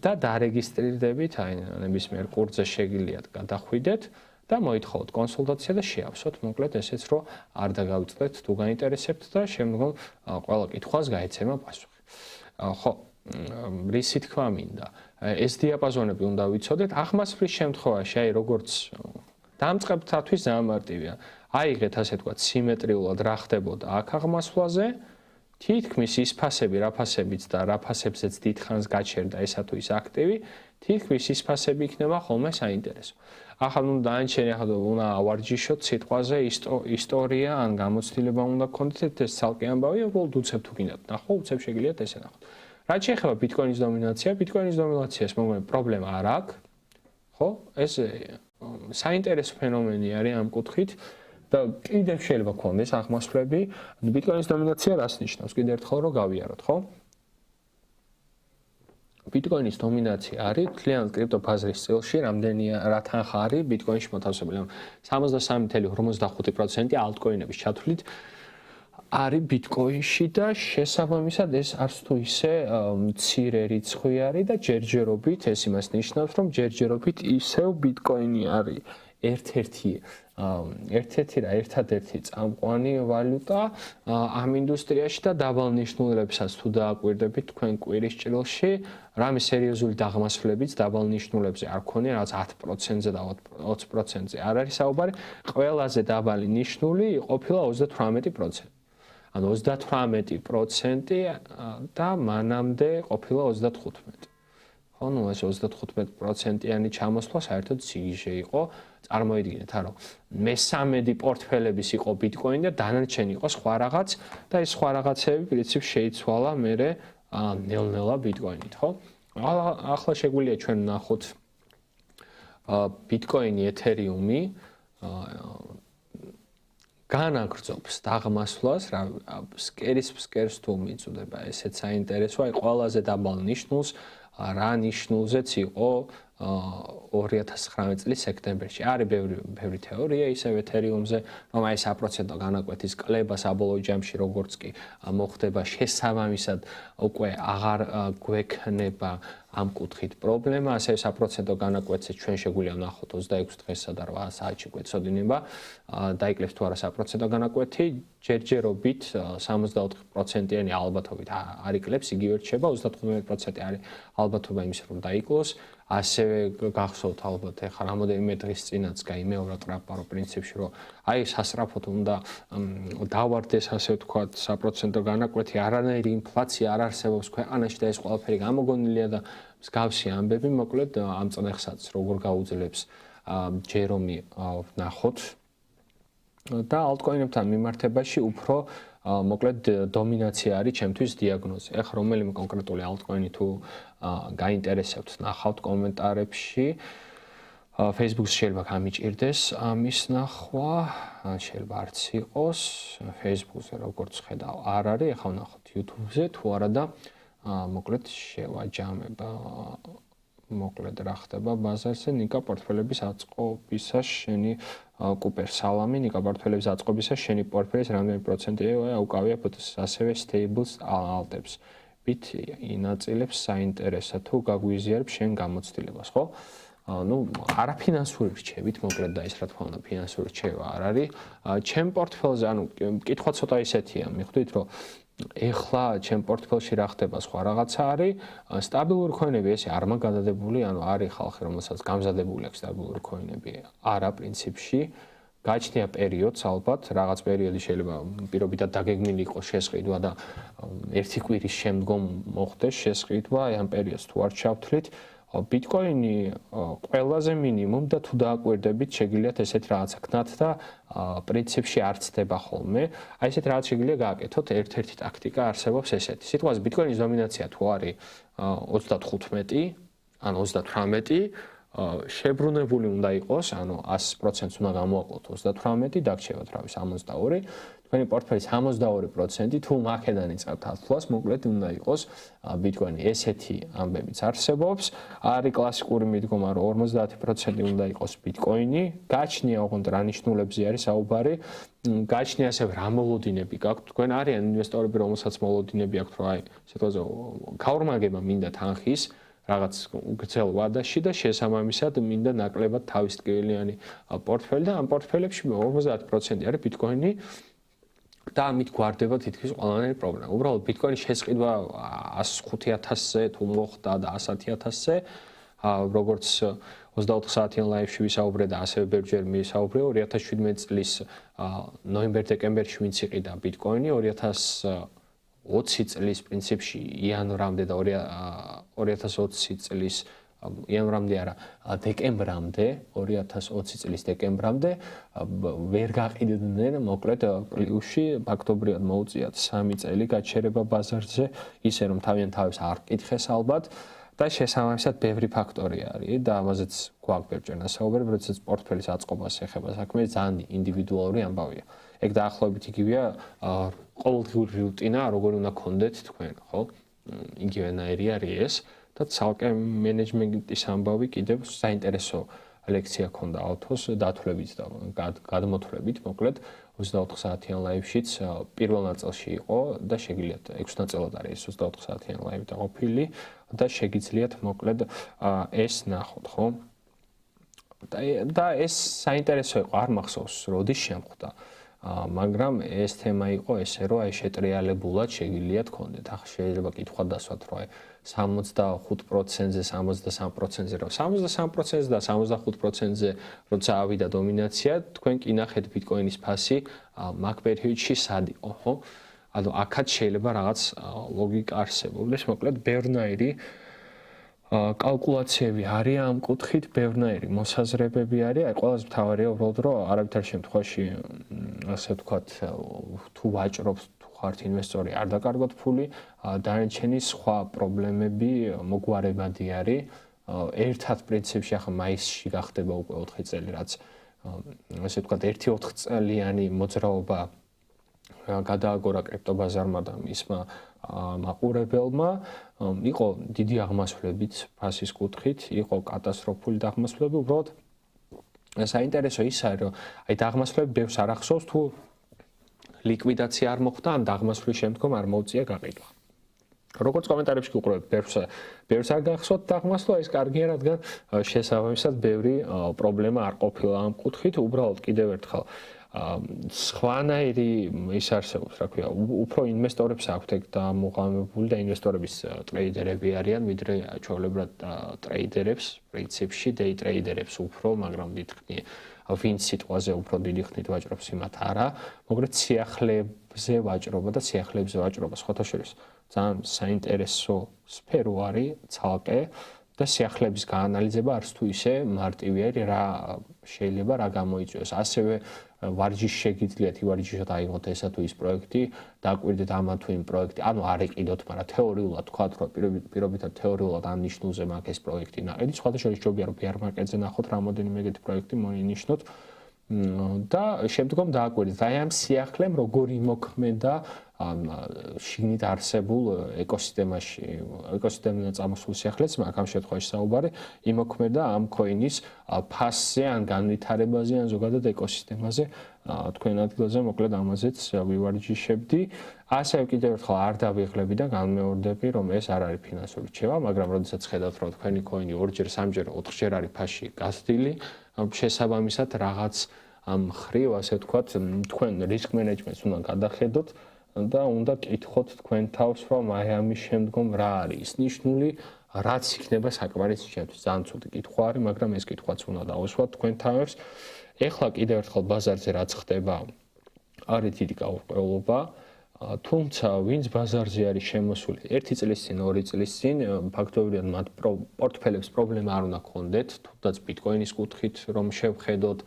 და დარეგისტრირდებით, აი ნებისმიერ კურსზე შეგიძლიათ გადახვიდეთ. და მოითხოვოთ კონსულტაცია და შეავსოთ მოკლედ ესეც რომ არ დაგავიწყდეთ თუ გაინტერესებთ და შემდგომ ყველა კითხვას გაეცემა პასუხი. ხო, რისი თქმა მინდა, ეს დიაპაზონები უნდა ვიცოდეთ, ახმასვლის შემთხვევაში, აი როგორც დამწყებთათვის ძალიან მარტივია. აიღეთ ასე ვთქვათ სიმეტრიულად რა ხდებოდა აქ აღმასვლაზე, თითქმის ის ფასები, რა ფასებიც და რა ფასებზეც დიდხანს გაჩერდა ესა თუ ის აქტივი, თითქმის ის ფასები იქნება ხოლმე საინტერესო. ახლა ნუ დაანჩენი ახლა უნდა ავარჯიშოთ სიტყვაზე ისტორია ან გამოცდილება უნდა გქონდეთ ეს ცალკე ამბავია, უბრალოდ უცებ თუ გინდათ ნახო, უცებ შეგიძლიათ ესე ნახოთ. რაც შეეხება ბიტკოინის დომინაცია, ბიტკოინის დომინაციას მოგონი პრობლემა არ აქვს. ხო? ეს საინტერესო ფენომენი არის ამ კუთხით და კიდევ შეიძლება გქონდეს აღმასვლები. ბიტკოინის დომინაცია რას ნიშნავს? კიდევ ერთხელ რომ გავიაროთ, ხო? ბიტკოინის დომინაცია არის მთლიან კრიპტობაზრის წილში, რამდენია რა თანხა არის ბიტკოინში მოთავსებული. 63.55% ალტკოინების ჩათვლით არის ბიტკოინში და შესაბამისად ეს არც თუ ისე მცირე რიცხვი არის და ჯერჯერობით ეს იმას ნიშნავს, რომ ჯერჯერობით ისევ ბიტკოინი არის ერთადერთი წამყვანი ვალუტა ამ ინდუსტრიაში და დაბალ ნიშნულებსაც თუ დააკვირდებით თქვენ კვირის ჭრილში, რამე სერიოზული დაღმასვლებიც დაბალ ნიშნულებზე არ ქონია, რაც 10%-ზე და 20%-ზე არ არის საუბარი, ყველაზე დაბალი ნიშნული ყოფილა 38%. ანუ 38% და მანამდე ყოფილა 35%. ხო, ნუ ეს 35%-იანი ჩამოსვლა საერთოდ სიგიჟე იყო. წარმოიდგინეთ, რომ მესამედი პორტფელების იყო ბიტკოინი და დანარჩენი იყო სხვა რაღაც და ეს სხვა რაღაცები პრინციპში შეიცვალა მერე ნელ-ნელა ბიტკოინით, ხო? ახლა შეგვიძლია ჩვენ ნახოთ ბიტკოინი, ეთერიუმი განაგრძობს დაღმასვლას, რა სკერს თუ მიწუდება, ესეც საინტერესოა, აი ყველაზე დაბალ ნიშნულს რა ნიშნულზეც იყო 2019 წლის სექტემბერში. არის ბევრი თეორია ისევ ეთერიუმზე, რომ აი 100% განაკვეთის კლება საბოლოო ჯამში როგორც კი მოხდება შესაბამისად უკვე აღარ გვექნება ამ კუთხით პრობლემა, ასე 100% განაკვეთზე ჩვენ შეგვიძლია ვნახოთ 26 დღესა და 8 საათში გვეცოდინება, დაიკლებს თუ არა 100% განაკვეთი, ჯერჯერობით 64%-იანი ალბათობით არ იკლებს, იგივე რჩება, 35% არის ალბათობა იმის რომ დაიკლოს, ასევე გახსოვთ ალბათ ეხლა რამოდენიმე დღის წინაც გაიმეორა ტრამპარო პრინციპში რომ აი სასწრაფოდ უნდა დავარდეს ასე ვთქვათ 100% განაკვეთი, არანაირი ინფლაცია არ არსებობს ქვეყანაში და ეს ყველაფერი გამოგონილია და მსგავსი ამბები, მოკლედ ამ წნეხსაც როგორ გაუძლებს ჯერომი ვნახოთ და ალტკოინებთან მიმართებაში უფრო მოკლედ დომინაცია არის ჩემთვის დიაგნოზი. ეხლა რომელიმე კონკრეტული ალტკოინი თუ გაინტერესებთ, ნახავთ კომენტარებში. Facebook-ზე შეიძლება გამიჭირდეს ამის ნახვა, შეიძლება არც იყოს. Facebook-ზე როგორც ხედავ, არ არის. ეხლა ვნახოთ YouTube-ზე თუ არა და მოკლედ შევაჯამებ. მოკლედ რა ხდება ბაზარზე, ნიკა პორტფელების აწყობისას შენი კუპერ სალამი, ნიკა პორტფელების აწყობისა შენი პორტფელის რამდენი პროცენტი უკავია ფოტოს, ასევე stables altებს. Bit ინაწილებს საინტერესო თუ გაგვიზიარებს შენ გამოცდილებას, ხო? Ну, არაფინანსური რჩევით, მოკლედ და ის რა თქმა უნდა, ფინანსური რჩევა არ არის. ჩემ პორტფელზე, ანუ კითხვა ცოტა ისეთია, მიხვდით, რომ ეხლა ჩემ პორტფელში რა ხდება სხვა რაღაცა არის, სტაბილური ქოინები ესე არ მაგადადებული, ანუ არის ხალხი, რომელსაც გამზადებული აქვს სტაბილური ქოინები, არა პრინციპში. გაჩნია პერიოდს ალბათ, რაღაც პერიოდი შეიძლება პირობითად დაგეგმილი იყოს შესყიდვა და ერთი კვირის შემდგომ მოხდეს შესყიდვა, ამ პერიოდს თუ არ ჩავთვლით, ბიტკოინი ყველაზე მინიმუმ და თუ დააკვირდებით, შეგიძლიათ ესეთ რაღაცა ქნათ და პრინციპში არ ცდება ხოლმე. აი ესეთ რაღაც შეგიძლია გააკეთოთ, ერთ-ერთი ტაქტიკა არსებობს ესეთი. სიტყვაზე ბიტკოინის დომინაცია თუ არის 35 ან 38 შებრუნებული უნდა იყოს, ანუ 100%-ს უნდა გამოვაკლოთ 38, დაგრჩევათ რა ვიცი 62. თქვენი პორტფელის 62% თუ მაქედან იწყებთ ათვლას, მოკლედ უნდა იყოს ბიტკოინი. ესეთი ამბებიც არსებობს. არის კლასიკური მიდგომა, რომ 50% უნდა იყოს ბიტკოინი. გაჩნია ოღონდ რა ნიშნულებზე არის საუბარი. გაჩნია ასევე რა მოლოდინები გაქვთ. თქვენ არიან ინვესტორები, რომელსაც მოლოდინები აქვთ, რომ აი, სიტყვაზე გაორმაგება მინდა თანხის რაღაც გრძელ ვადაში და შესაბამისად მინდა ნაკლებად თავისტკივილიანი პორტფელი და ამ პორტფელებში 50% არის ბიტკოინი და ამით გვარდება თითქმის ყველანაირი პრობლემა. უბრალოდ ბიტკოინის შესყიდვა 105,000-ზე თუ მოხდა და 110,000-ზე, როგორც 24 საათიან ლაივში ვისაუბრე და ასევე ბევრჯერ მისაუბრე 2017 წლის ნოემბერ-დეკემბერში ვინც იყიდა ბიტკოინი 2020 წლის პრინციპში იანვრამდე და 2020 წლის იანვრამდე არა დეკემბრამდე 2020 წლის დეკემბრამდე ვერ გაყიდნენ მოკლედ პლუსში ფაქტობრივად მოუწიათ 3 წელი გაჩერება ბაზარზე ისე რომ თავიანთ თავს არ ყითხეს ალბათ და შესაბამისად ბევრი ფაქტორი არის და ამაზეც გვაქვს ბევრჯერ ნასაუბარი როდესაც პორტფელის აწყობას ეხება საქმე ძალიან ინდივიდუალური ამბავია ეგ დაახლოებით იგივეა ყოველდღიური რუტინა როგორ უნდა გქონდეთ თქვენ ხო იგივენაირი არის ეს და ცალკე მენეჯმენტის ამბავი კიდევ საინტერესო ლექცია ქონდა ავთოს დათვლებით და გადმოთვლებით მოკლედ 24 საათიან ლაივშიც პირველ ნაწილში იყო და შეგიძლიათ 6 ნაწილად არის 24 საათიან ლაივი დაყოფილი და შეგიძლიათ მოკლედ ეს ნახოთ ხო და ეს საინტერესო იყო არ მახსოვს როდის შემხვდა მაგრამ ეს თემა იყო ესე რომ აი შეტრიალებულად შეგიძლიათ გქონდეთ ახლა შეიძლება კითხვა დასვათ რომ აი 65%-ზე 63%-ზე რომ 63%-ზე და 65%-ზე როცა ავიდა დომინაცია თქვენ კი ნახეთ ბიტკოინის ფასი მაგ პერიოდში სად იყო ხო ანუ აქაც შეიძლება რაღაც ლოგიკა არსებობდეს მოკლედ ბევრნაირი კალკულაციები არის ამ კუთხით ბევრნაირი მოსაზრებები არის აი ყველაზე მთავარია უბრალოდ რომ არავითარ შემთხვევაში ასე ვთქვათ თუ ვაჭრობთ თუ ხართ ინვესტორი არ დაკარგოთ ფული დანარჩენი სხვა პრობლემები მოგვარებადი არის ერთად პრინციპში ახლა მაისში გახდება უკვე 4 წელი რაც ასე ვთქვათ 1-4 წელიანი მოძრაობა გადააგორა კრიპტობაზარმა და მისმა მაყურებელმა იყო დიდი აღმასვლებით ფასის კუთხით, იყო კატასტროფული დაღმასვლები, უბრალოდ საინტერესო ის არის, რომ აი დაღმასვლები ბევრს არ ახსოვს თუ ლიკვიდაცია არ მოხდა, ან დაღმასვლის შემდგომ არ მოუწია გაყიდვა. როგორც კომენტარებში გიყურებთ, ბევრს არ გახსოვთ დაღმასვლა, ეს კარგია, რადგან შესაბამისად ბევრი პრობლემა არ ყოფილა ამ კუთხით, უბრალოდ კიდევ ერთხელ სხვანაირი ის არსებობს, რა ქვია, უფრო ინვესტორებს აქვთ ეგ დამოყალიბებული და ინვესტორების ტრეიდერები არიან, ვიდრე ჩვეულებრივად ტრეიდერებს, პრინციპში დეი ტრეიდერებს უფრო, მაგრამ დიდხნი ვინც სიტყვაზე უფრო დიდი ხნით ვაჭრობს იმათ არა, მოკლედ სიახლეებზე ვაჭრობა და სიახლეებზე ვაჭრობა სხვათა შორის ძალიან საინტერესო სფერო არის ცალკე და სიახლეების გაანალიზება არც თუ ისე მარტივი არის რა შეიძლება რა გამოიწვიოს ასევე ვარჯიში შეგიძლიათ ივარჯიშოთ აიღოთ ესა თუ ის პროექტი დააკვირდეთ ამა თუ იმ პროექტი ანუ არ იყიდოთ მაგრამ თეორიულად თქვათ რომ პირობითად თეორიულად ამ ნიშნულზე მაქვს ეს პროექტი ნაყიდი სხვათა შორის ჯობია რომ ბეარ მარკეტზე ნახოთ რამოდენიმე ეგეთი პროექტი მოინიშნოთ და შემდგომ დააკვირდით აი ამ სიახლემ როგორი მოქმედა შიგნით არსებულ ეკოსისტემიდან წამოსულ სიახლეც, მაგრამ ამ შემთხვევაში საუბარი იმოქმედა ამ coin-ის ფასზე ან განვითარებაზე ან ზოგადად ეკოსისტემაზე თქვენ ადგილზე მოკლედ ამაზეც ვივარჯიშებდი. ასევე კიდევ ერთხელ არ დავიღლები და განმეორდები, რომ ეს არ არის ფინანსური რჩევა, მაგრამ როდესაც ხედავთ, რომ თქვენი coin-ი ორჯერ, სამჯერ, ოთხჯერ არის ფასში გაზრდილი, შესაბამისად რაღაც ამ ხრივ, ასე ვთქვათ, თქვენ risk management-ს უნდა გადახედოთ და უნდა კითხოთ თქვენ თავს, რომ აი ამის შემდგომ რა არის ის ნიშნული, რაც იქნება საკმარისი ჩემთვის. ძალიან ცუდი კითხვა არის, მაგრამ ეს კითხვაც უნდა დავუსვათ თქვენ თავს. ეხლა კიდევ ერთხელ ბაზარზე რაც ხდება, არის დიდი გაურკვევლობა, თუმცა ვინც ბაზარზე არის შემოსული 1 წლის წინ, 2 წლის წინ, ფაქტობრივად მათ პორტფელებს პრობლემა არ უნდა ქონდეთ, თუნდაც ბიტკოინის კუთხით რომ შევხედოთ,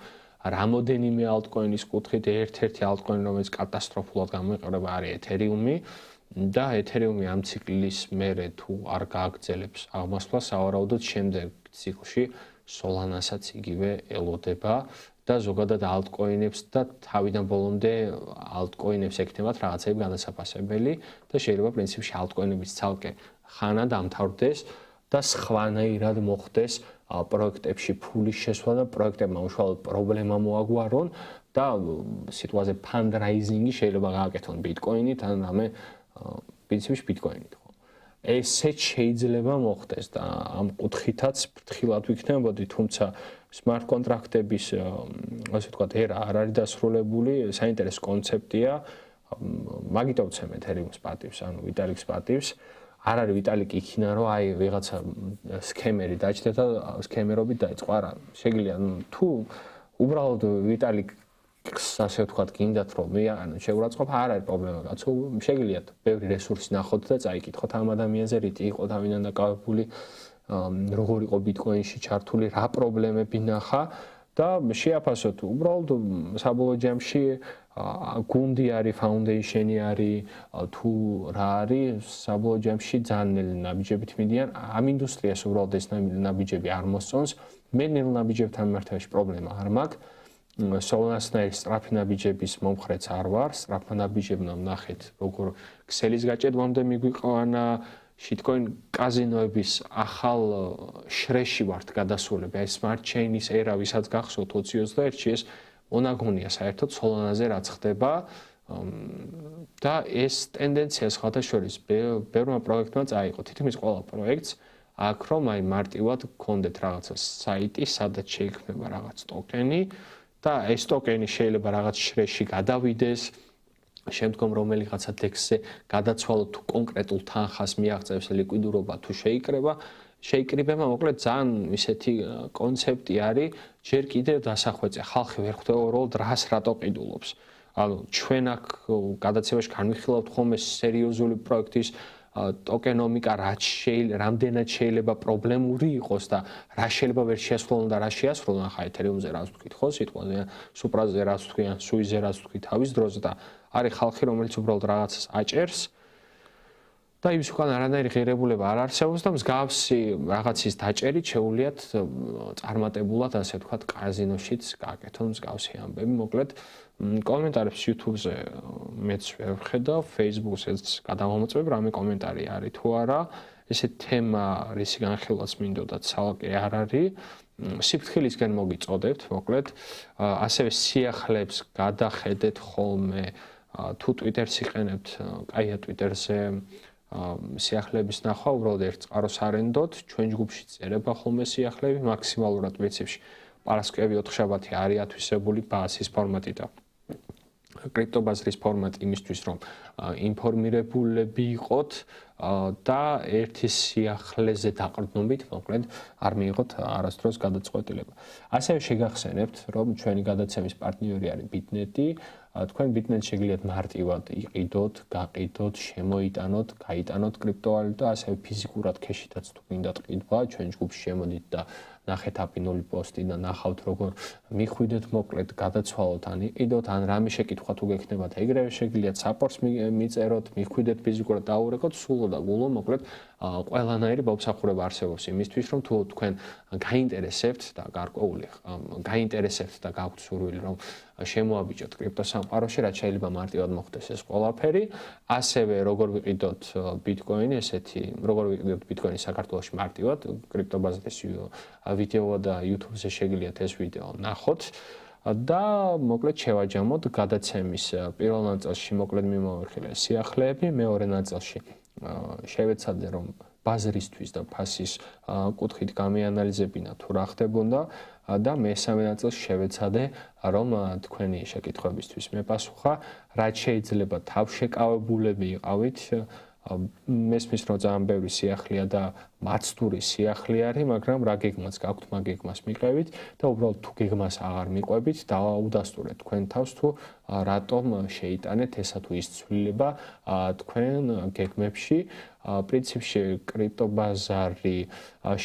რამოდენიმე ალტკოინის კუთხით, ერთ-ერთი ალტკოინი, რომელიც კატასტროფულად გამოიყურება, არის ეთერიუმი და ეთერიუმი ამ ციკლის მერე თუ არ გააგრძელებს აღმასვლას, სავარაუდოდ შემდეგ ციკლში სოლანასაც იგივე ელოდება და ზოგადად ალტკოინებს და თავიდან ბოლომდე ალტკოინებს ექნებათ რაღაცები განასაფასებელი და შეიძლება პრინციპში ალტკოინების ცალკე ხანა დამთავრდეს და სხვანაირად მოხდეს პროექტებში ფულის შესვლა და პროექტებმა უშუალოდ პრობლემა მოაგვარონ და სიტუაციაზე ფანდრაიზინგი შეიძლება გააკეთონ ბიტკოინით ან რამე პრინციპში ბიტკოინით. ესეც შეიძლება მოხდეს და ამ კუთხითაც ფრთხილად ვიქნებოდი, თუმცა smart კონტრაქტების ასე ვთქვათ ერა არ არის დასრულებული, საინტერესო კონცეფტია, მაგიტომ ვცემ ეთერიუმს პატივს, ანუ ვიტალიks პატივს. არ არის ვიტალიკ იქინა, რომ აი ვიღაცა სქემერი დაჭდა და სქემერობით დაიწყო. არა, შეგიძლია თუ უბრალოდ ვიტალიკს ასე ვთქვათ გინდათ რომ მე ანუ შეურაცხყოფ, არ არის პრობლემა, კაცო, შეგიძლიათ ბევრი რესურსი ნახოთ და წაიკითხოთ ამ ადამიანზე, რითი იყო თავიდან დაკავებული, როგორ იყო ბიტკოინში ჩართული, რა პრობლემები ნახა და შეაფასოთ. უბრალოდ საბოლოო ჯამში გუნდი არის, ფაუნდეიშენი არის, თუ რა არის, საბოლოო ჯამში ძალიან ნაბიჯებით მიდიან. ამ ინდუსტრიას უბრალოდ ეს ნაბიჯები არ მოსწონს. მე ნელ ნაბიჯებთან მიმართებაში პრობლემა არ მაქვს. სოლანასნაირი სწრაფი ნაბიჯების მომხრეც არ ვარ. სწრაფმა ნაბიჯებმა ვნახეთ, როგორ ქსელის გაჭედვამდე მიგვიყვანა შიტკოინ კაზინოების ახალ შრეში ვართ გადასულები. აი smart chain-ის ერა ვისაც გახსოვთ 2021-ში ეს მონაგონია საერთოდ სოლანაზე რაც ხდება და ეს ტენდენცია სხვათა შორის ბევრმა პროექტმა წაიღო. თითქმის ყველა პროექტს აქ რომ აი მარტივად გქონდეთ რაღაცა საიტი, სადაც შეიქმნება რაღაც ტოკენი და ეს ტოკენი შეიძლება რაღაც შრეში გადავიდეს, შემდგომ რომელიღაცა DEX-ზე გადაცვალოთ თუ კონკრეტულ თანხას მიაღწევს ლიკვიდურობა თუ შეიკრიბება, მოკლედ ძალიან ისეთი კონცეფტი არის, ჯერ კიდევ დასახვეწე. ხალხი ვერ ხვდება უბრალოდ რას რატო ყიდულობს. ანუ ჩვენ აქ გადაცემაში განვიხილავთ ხოლმე სერიოზული პროექტის ტოკენომიკა, რამდენად შეიძლება პრობლემური იყოს და რა შეიძლება ვერ შეასრულონ და რა შეასრულონ. ახლა ეთერიუმზე რას ვთქვით ხო სიტყვაზე, სუპრაზე რას ვთქვიან, სუიზე რას ვთქვით თავის დროზე და არის ხალხი, რომელიც უბრალოდ რაღაცას აჭერს და იმის უკან არანაირი ღირებულება არ არსებობს და მსგავსი რაღაცის დაჭერით შეუძლიათ წარმატებულად, ასე ვთქვათ, კაზინოშიც გააკეთონ მსგავსი ამბები. მოკლედ კომენტარებს YouTube-ზე მეც ვერ ვხედავ, Facebook-ზეც გადამომოწმებ, რამე კომენტარი არის თუ არა. ესე თემა, რისი განხილვაც მინდოდათ, ცალკე არ არის. სიფრთხილისკენ მოგიწოდებთ, მოკლედ, ასევე სიახლეებს გადახედეთ ხოლმე, თუ Twitter-ს იყენებთ, კაია Twitter-ზე სიახლეების ნახვა, უბრალოდ ერთ წყაროს არენდოთ, ჩვენ ჯგუფში წერება ხოლმე სიახლეები, მაქსიმალურად პრინციპში პარასკევი 4 შაბათი არის ათვისებული ბაზის ფორმატი და კრიპტობაზრის ფორმატი იმისთვის, რომ ინფორმირებულები იყოთ და ერთი სიახლეზე დაყრდნობით, მოკლედ არ მიიღოთ არასდროს გადაწყვეტილება. ასევე შეგახსენებთ, რომ ჩვენი გადაცემის პარტნიორი არის Bitnet-ი. თქვენ Bitnet-ს შეგიძლიათ მარტივად იყიდოთ, გაყიდოთ, შემოიტანოთ, გაიტანოთ კრიპტოვალუტა, ასევე ფიზიკურად ქეშითაც თუ გინდათ ყიდვა, ჩვენ ჯგუფში შემოდით და ნახეთ აპინული პოსტი და ნახავთ როგორ მიხვიდეთ მოკლედ გადაცვალოთ ან იყიდოთ ან რამე შეკითხვა თუ გექნებათ ეგრევე შეგიძლიათ საპორტს მიწეროთ მიხვიდეთ ფიზიკურად დაურეკოთ სულ და გულო მოკლედ ყველანაირი მომსახურება არსებობს იმისთვის რომ თუ თქვენ გაინტერესებთ და გარკვეული გაინტერესებთ და გაქვთ სურვილი რომ შემოაბიჭოთ კრიპტოსამყაროში რაც შეიძლება მარტივად მოხდეს ეს ყველაფერი ასევე როგორ ვიყიდოთ ბიტკოინი ესეთი როგორ ვიყიდოთ ბიტკოინი საქართველოში მარტივად კრიპტობაზრის ვიდეო და YouTube-ზე შეგიძლიათ ეს ვიდეო ნახოთ და მოკლედ შევაჯამოთ გადაცემის პირველ ნაწილში მოკლედ მიმოვიხილე სიახლეები მეორე ნაწილში შევეცადე რომ ბაზრისთვის და ფასის კუთხით გამიანალიზებინა თუ რა ხდებოდა და მესამე ნაწილში შევეცადე რომ თქვენი შეკითხვებისთვის მეპასუხა რაც შეიძლება თავშეკავებულები იყავით მესმის რომ ძალიან ბევრი სიახლეა და მაცდური სიახლე არის მაგრამ რა გეგმას გაქვთ მაგ გეგმას მიყევით და უბრალოდ თუ გეგმას აღარ მიყვებით დაუდასტურეთ თქვენ თავს თუ რატომ შეიტანეთ ესა თუ ის ცვლილება თქვენ გეგმებში პრინციპში კრიპტობაზარი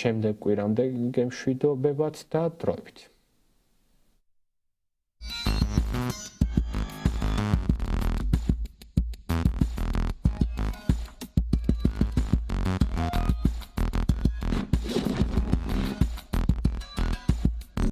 შემდეგ კვირამდე გემშვიდობებად და დროებით